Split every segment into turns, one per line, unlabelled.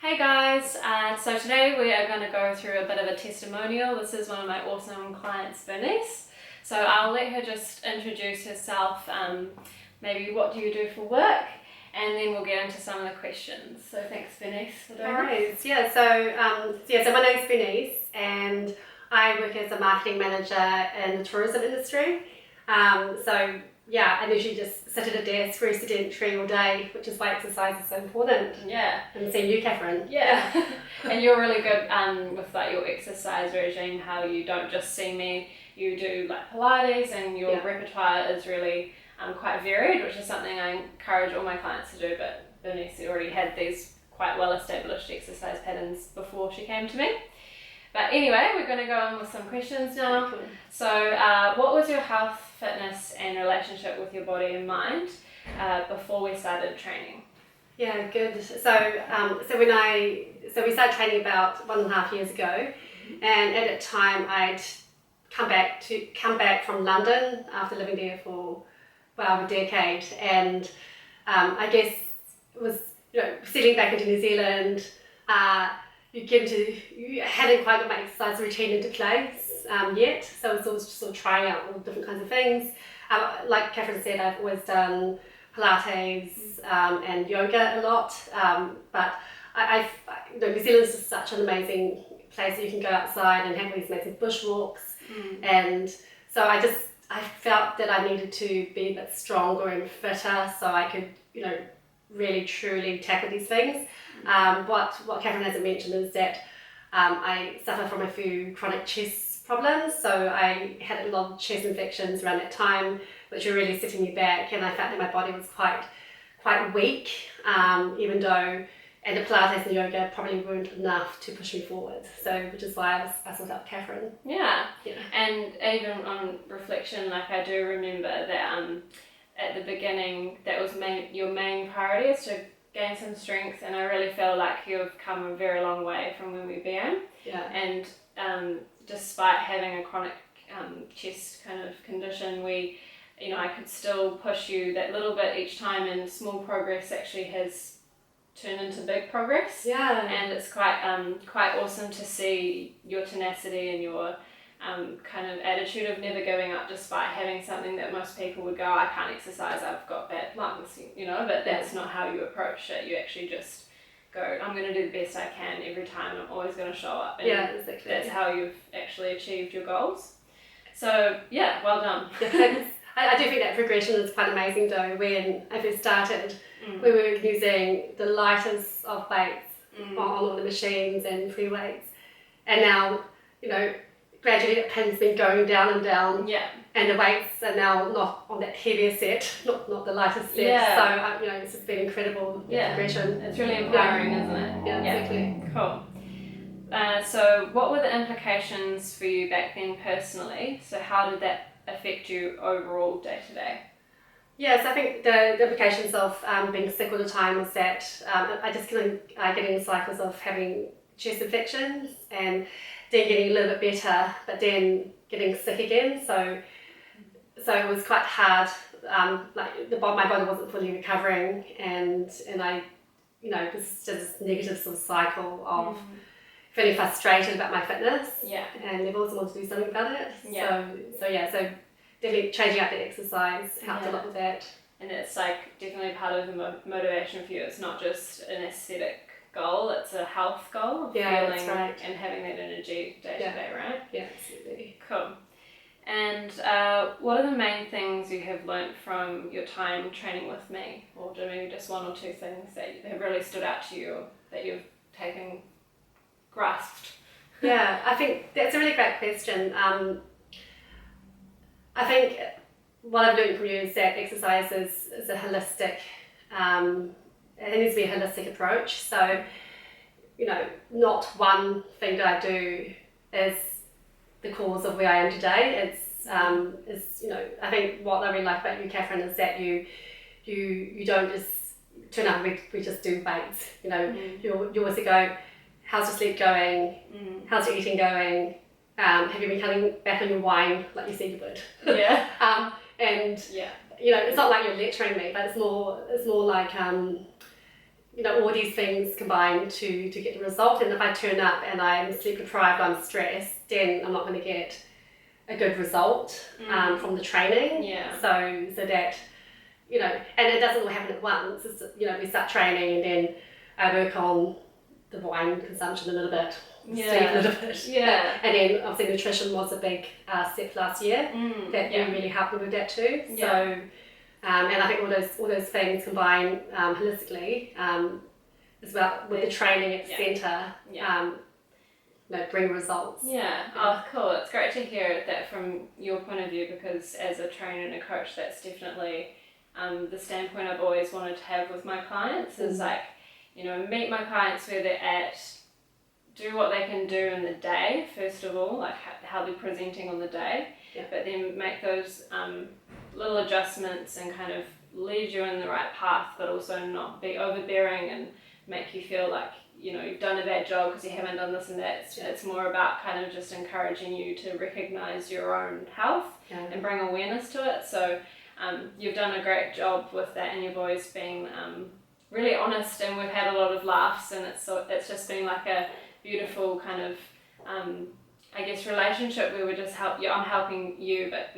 Hey guys, so today we are going to go through a bit of a testimonial. This is one of my awesome clients, Bernice. So I'll let her just introduce herself, maybe what do you do for work, and then we'll get into some of the questions. So thanks Bernice for doing this.
So my name's Bernice and I work as a marketing manager in the tourism industry. I usually just sit at a desk, very sedentary all day, which is why exercise is so important.
Yeah.
And seeing you, Catherine.
Yeah. And you're really good with like your exercise regime, how you don't just see me, you do like Pilates, and your repertoire is really quite varied, which is something I encourage all my clients to do, but Bernice already had these quite well established exercise patterns before she came to me. But anyway, we're going to go on with some questions now.
Cool.
So what was your health, fitness and relationship with your body and mind before we started training?
Yeah, good. So we started training about 1.5 years ago, and at that time I'd come back from London after living there for a decade, and I guess it was settling back into New Zealand. You hadn't quite got my exercise routine into place yet, so I was sort of trying out all different kinds of things. Like Catherine said, I've always done Pilates and yoga a lot, but New Zealand's just such an amazing place that you can go outside and have these amazing bushwalks, and so I felt that I needed to be a bit stronger and fitter so I could really truly tackle these things. What Catherine hasn't mentioned is that I suffer from a few chronic chest problems, so I had a lot of chest infections around that time, which were really setting me back, and I felt that my body was quite weak, even though, and the Pilates and yoga probably weren't enough to push me forward, so which is why I sought out Catherine.
Yeah, and even on reflection, like I do remember that at the beginning that was your main priority is to gain some strength, and I really feel like you've come a very long way from when we began.
Yeah.
And despite having a chronic chest kind of condition, I could still push you that little bit each time, and small progress actually has turned into big progress.
Yeah.
And it's quite awesome to see your tenacity and your kind of attitude of never giving up despite having something that most people would go, I can't exercise, I've got bad lungs, but that's not how you approach it. You actually just go, I'm going to do the best I can every time, I'm always going to show up, and
exactly.
That's how you've actually achieved your goals. So yeah, well done.
I do think that progression is quite amazing though. When I first started, we were using the lightest of weights on all the machines and free weights, and now gradually the pin's been going down and down, and the weights are now not on that heavier set, not the lightest set.
Yeah.
So it's just been incredible progression.
It's really empowering, isn't it?
Yeah, exactly.
Cool. So what were the implications for you back then personally? So how did that affect you overall day to day?
Yes, I think the implications of being sick all the time was that I just getting in cycles of having chest infections and then getting a little bit better, but then getting sick again. So it was quite hard. My body wasn't fully recovering, and I, just this negative sort of cycle of feeling frustrated about my fitness.
Yeah.
And never also wanted to do something about it.
Yeah.
So definitely changing up the exercise helped a lot with that.
And it's like definitely part of the motivation for you. It's not just an aesthetic goal, it's a health goal of feeling
that's right.
and having that energy day to day, right?
Yeah, absolutely.
Cool. And what are the main things you have learnt from your time training with me, or maybe just one or two things that have really stood out to you or that you've grasped?
Yeah, I think that's a really great question. I think what I've learned from you is that exercise is a holistic, it needs to be a holistic approach. So, not one thing that I do is the cause of where I am today. I think what I really like about you, Catherine, is that you don't just turn up and we just do weights. You always go, how's your sleep going? How's your eating going? Have you been cutting back on your wine like you said you would?
Yeah.
It's not like you're lecturing me, but it's more like all these things combine to get the result. And if I turn up and I'm sleep deprived, I'm stressed, then I'm not going to get a good result from the training.
Yeah.
So that, and it doesn't all happen at once. It's, we start training and then I work on the wine consumption a little bit, sleep a little bit.
Yeah.
And then obviously nutrition was a big step last year. That really helped me with that too.
Yeah.
So, and I think all those things combine holistically as well with the training at the centre. Bring results.
Yeah. Oh, cool. It's great to hear that from your point of view, because as a trainer and a coach, that's definitely the standpoint I've always wanted to have with my clients is like, meet my clients where they're at, do what they can do in the day, first of all, like how they're presenting on the day, but then make those little adjustments and kind of lead you in the right path, but also not be overbearing and make you feel like you've done a bad job because you haven't done this and that. It's more about kind of just encouraging you to recognize your own health and bring awareness to it. So you've done a great job with that, and you've always been really honest, and we've had a lot of laughs, and it's just been like a beautiful kind of relationship where we just I'm helping you, but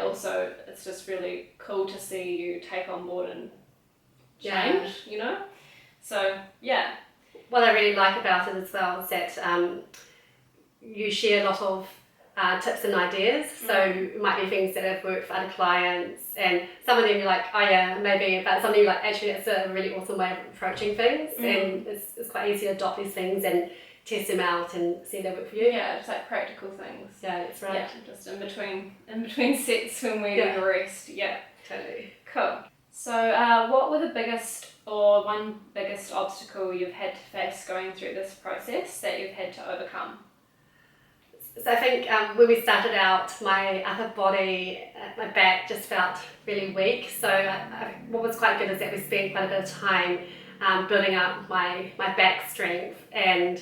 also it's just really cool to see you take on board and change. So
what I really like about it as well is that you share a lot of tips and ideas. So it might be things that have worked for other clients, and some of them you're like, oh yeah, maybe, but some of them you're like, actually that's a really awesome way of approaching things, and it's quite easy to adopt these things and test them out and see if they work for you.
Yeah, just like practical things.
Yeah, that's right.
Yeah, just in between sets when we do the rest. Yeah.
Totally.
Cool. So what were the one biggest obstacle you've had to face going through this process that you've had to overcome?
So I think when we started out, my upper body, my back just felt really weak. So what was quite good is that we spent quite a bit of time building up my back strength, and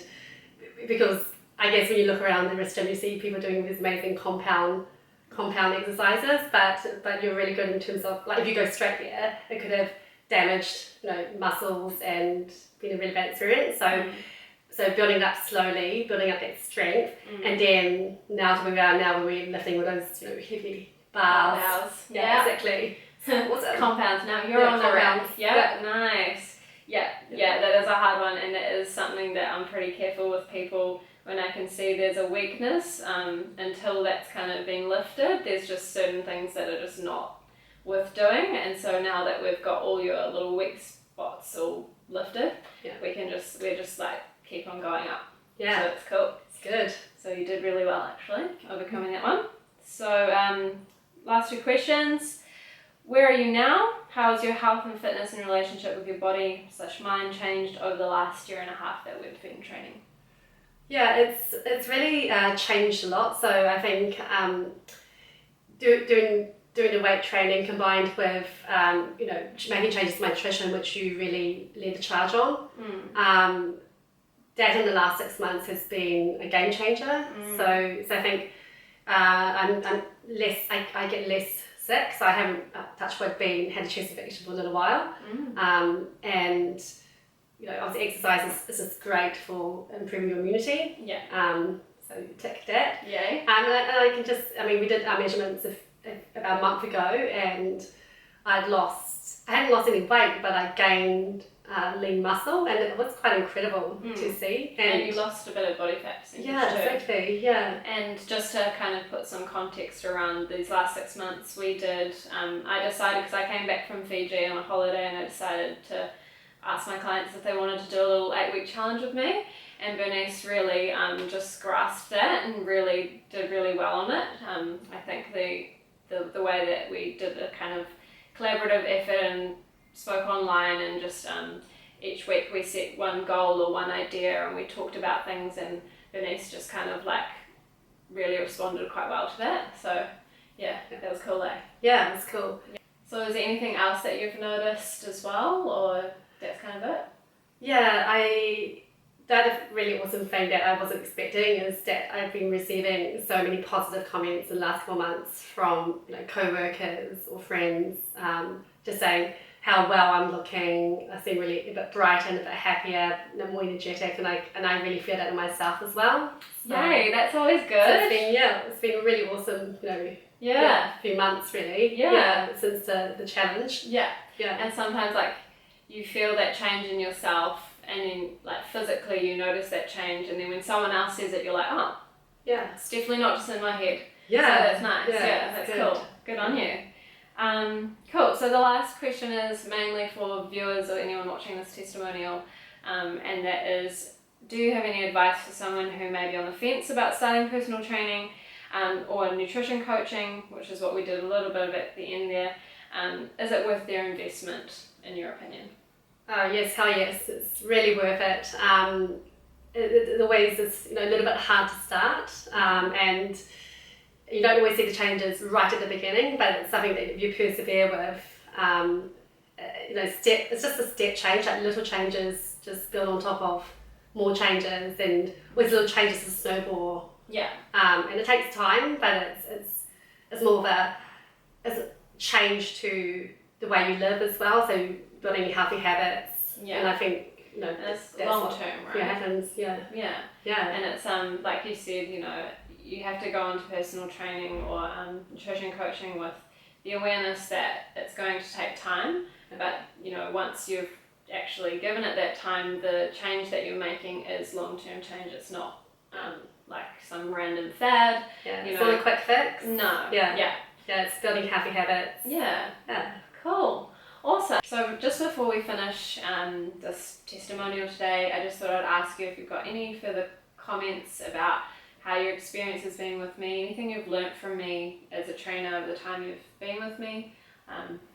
because I guess when you look around the rest of you see people doing these amazing compound exercises, but you're really good in terms of, like, if you go straight there, it could have damaged muscles and been a really bad experience. So building it up slowly, building up that strength, and then now to where we are now, where we're lifting with those heavy bars. Yeah, exactly.
What's it? Compounds. Now you're on the round. Yeah, nice. Yeah, that is a hard one, and it is something that I'm pretty careful with people when I can see there's a weakness. Until that's kind of been lifted, there's just certain things that are just not worth doing. And so now that we've got all your little weak spots all lifted, we're just like keep on going up. Yeah. So it's cool.
It's good.
So you did really well actually, overcoming that one. So last two questions. Where are you now? How has your health and fitness and relationship with your body / mind changed over the last year and a half that we've been training?
Yeah, it's really changed a lot. So I think doing the weight training combined with making changes to my nutrition, which you really led the charge on. That in the last 6 months has been a game changer. So I think I'm less. I get less sick. So I haven't touch wood had a chest infection for a little while. And obviously exercise is just great for improving your immunity. Yeah. So tick that.
Yay.
And I can just. We did our measurements about a month ago, and I hadn't lost any weight, but I gained lean muscle, and it was quite incredible to see.
And you lost a bit of body fat percentage too.
Exactly. Yeah.
And just to kind of put some context around these last 6 months, we did. I decided, because I came back from Fiji on a holiday, and I decided to ask my clients if they wanted to do a little 8-week challenge with me. And Bernice really just grasped that and really did really well on it. I think the way that we did a kind of collaborative effort and spoke online, and just each week we set one goal or one idea, and we talked about things, and Bernice just kind of like really responded quite well to that. So yeah, that was cool.
Yeah, it was cool.
So is there anything else that you've noticed as well, or that's kind of it?
Yeah, that really awesome thing that I wasn't expecting is that I've been receiving so many positive comments in the last couple of months from co-workers or friends, just saying how well I'm looking. I seem really a bit brighter and a bit happier, more energetic, and I really feel that in myself as well. So,
Yay, that's always good.
So it's been a really awesome, few months really. Since the challenge.
Yeah.
Yeah.
And sometimes like you feel that change in yourself, and then like physically you notice that change, and then when someone else says it, you're like, oh,
yeah,
it's definitely not just in my head.
Yeah.
So that's nice.
Yeah,
That's
good.
cool. Good on you. Cool. So the last question is mainly for viewers or anyone watching this testimonial, and that is, do you have any advice for someone who may be on the fence about starting personal training or nutrition coaching, which is what we did a little bit of at the end there? Is it worth their investment, in your opinion?
Oh yes, hell yes, it's really worth it. The ways it's a little bit hard to start, and you don't always see the changes right at the beginning, but it's something that if you persevere with, it's just a step change, like little changes just build on top of more changes, and with little changes to snowball.
Yeah.
And it takes time, but it's more of a change to the way you live as well, so building healthy habits.
Yeah.
And I think
it's
that's
long
what
term, right?
happens. Yeah.
And it's like you said, you have to go into personal training or nutrition coaching with the awareness that it's going to take time, but once you've actually given it that time, the change that you're making is long-term change. It's not like some random fad.
It's not a quick fix.
No.
Yeah, it's building healthy habits.
Yeah. Cool. Awesome. So just before we finish this testimonial today, I just thought I'd ask you if you've got any further comments about how your experience has been with me, anything you've learnt from me as a trainer over the time you've been with me.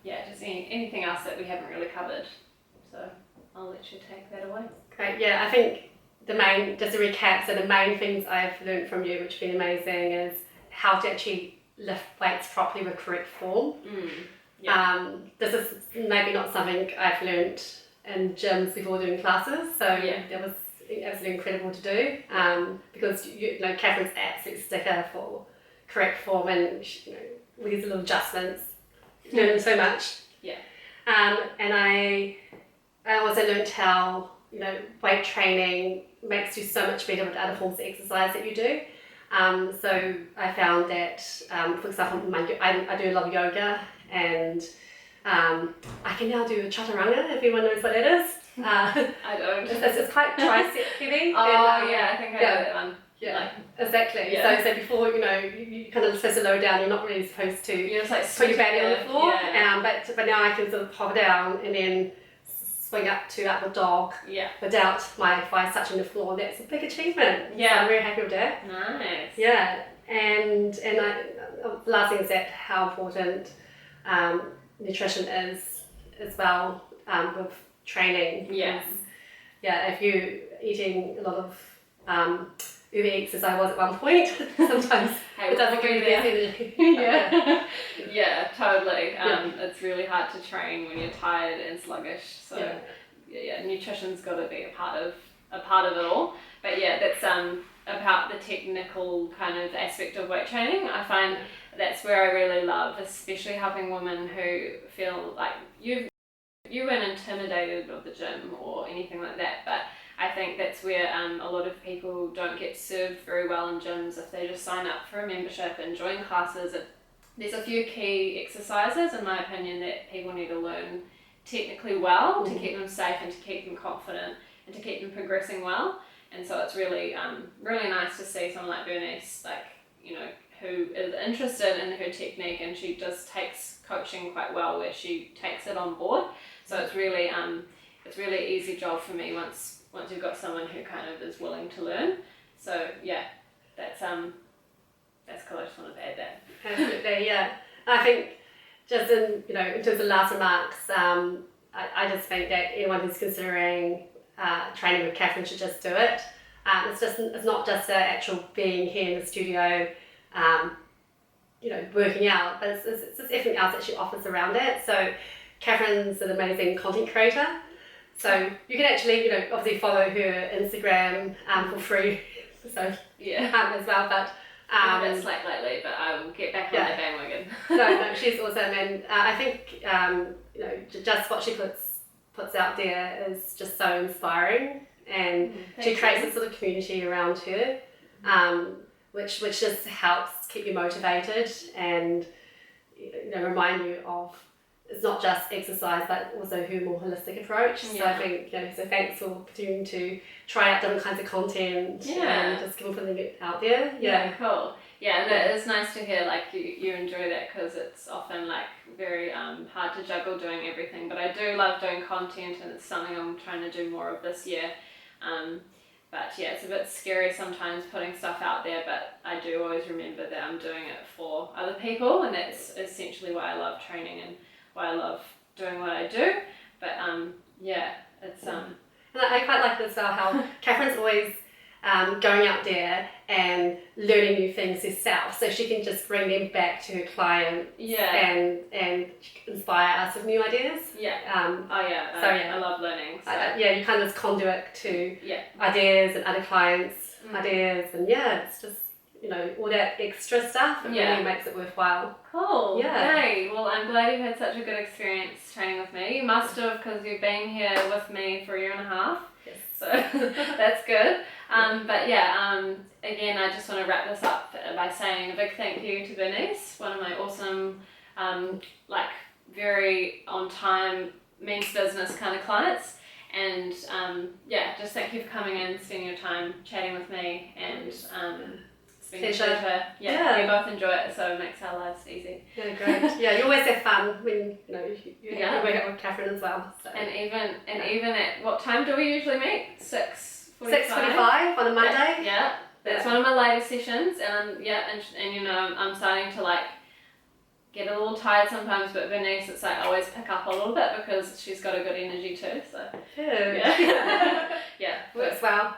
Just anything else that we haven't really covered. So I'll let you take that away.
Great. Yeah, I think just to recap, so the main things I've learnt from you, which have been amazing, is how to actually lift weights properly with correct form. This is maybe not something I've learnt in gyms before doing classes, so that was absolutely incredible to do, because Catherine's absolute sticker for correct form, and with these little adjustments, learn so much. And I also learned how weight training makes you so much better with other forms of exercise that you do. So I found that, for example, I do a lot of yoga, and I can now do a chaturanga, if anyone knows what that is.
I don't.
It's quite tricep heavy.
I think I know that one.
Yeah, exactly. So before, you kind of supposed to lower down, you're not really supposed to
You're just like
put your belly on the floor. But now I can sort of pop down and then swing up to upward dog without my thighs touching the floor. That's a big achievement. So I'm very happy with that.
Nice.
Yeah, and the last thing is that how important nutrition is as well with training.
Yes.
If you're eating a lot of Uber Eats, as I was at one point, sometimes it doesn't give you the best energy.
Yeah, totally. It's really hard to train when you're tired and sluggish. So nutrition's got to be a part of it all. But that's about the technical kind of aspect of weight training. I find that's where I really love, especially helping women who feel like you weren't intimidated of the gym or anything like that, but I think that's where a lot of people don't get served very well in gyms if they just sign up for a membership and join classes. There's a few key exercises, in my opinion, that people need to learn technically well to keep them safe and to keep them confident and to keep them progressing well. And so it's really really nice to see someone like Bernice, who is interested in her technique, and she just takes coaching quite well, where she takes it on board. So it's really easy job for me once you've got someone who kind of is willing to learn. So that's cool. I just wanted to add that.
Absolutely, yeah. I think just in terms of last remarks, I just think that anyone who's considering training with Catherine should just do it. It's not just the actual being here in the studio, working out, but it's just everything else that she offers around it. So Catherine's an amazing content creator. So you can actually, obviously follow her Instagram for free. So as well, but
I'm a bit slack lately, but I will get back on that bandwagon.
No, she's awesome, and I think just what she puts out there is just so inspiring, and she creates a sort of community around her, which just helps keep you motivated and remind you of it's not just exercise but also her more holistic approach. So I think so thanks for continuing to try out different kinds of content and just putting it out there.
Cool. And it is nice to hear like you enjoy that, because it's often like very hard to juggle doing everything, but I do love doing content, and it's something I'm trying to do more of this year. But it's a bit scary sometimes putting stuff out there, but I do always remember that I'm doing it for other people, and that's essentially why I love training and why I love doing what I do. But it's
And I quite like this how Catherine's always going out there and learning new things herself, so she can just bring them back to her clients and inspire us with new ideas.
I love learning. So.
You kind of just conduit to ideas and other clients' ideas, and it's just all that extra stuff. It really makes it worthwhile.
Cool. Yay. Well, I'm glad you've had such a good experience training with me. You must have, because you've been here with me for a year and a half.
Yes.
So that's good. Again, I just want to wrap this up by saying a big thank you to Bernice, one of my awesome, very on time, means business kind of clients. And just thank you for coming in, spending your time chatting with me, and it's been a pleasure. We both enjoy it, so it makes our lives easy.
Yeah, great. You always have fun when you work out with Catherine as well. So.
And even at what time do we usually meet?
6:45 on a Monday.
That's one of my later sessions, and I'm starting to get a little tired sometimes, but Bernice, it's I always pick up a little bit because she's got a good energy too. So
works well.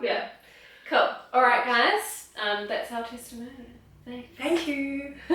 Cool. All right, guys. That's our testimonial. Thanks.
Thank you.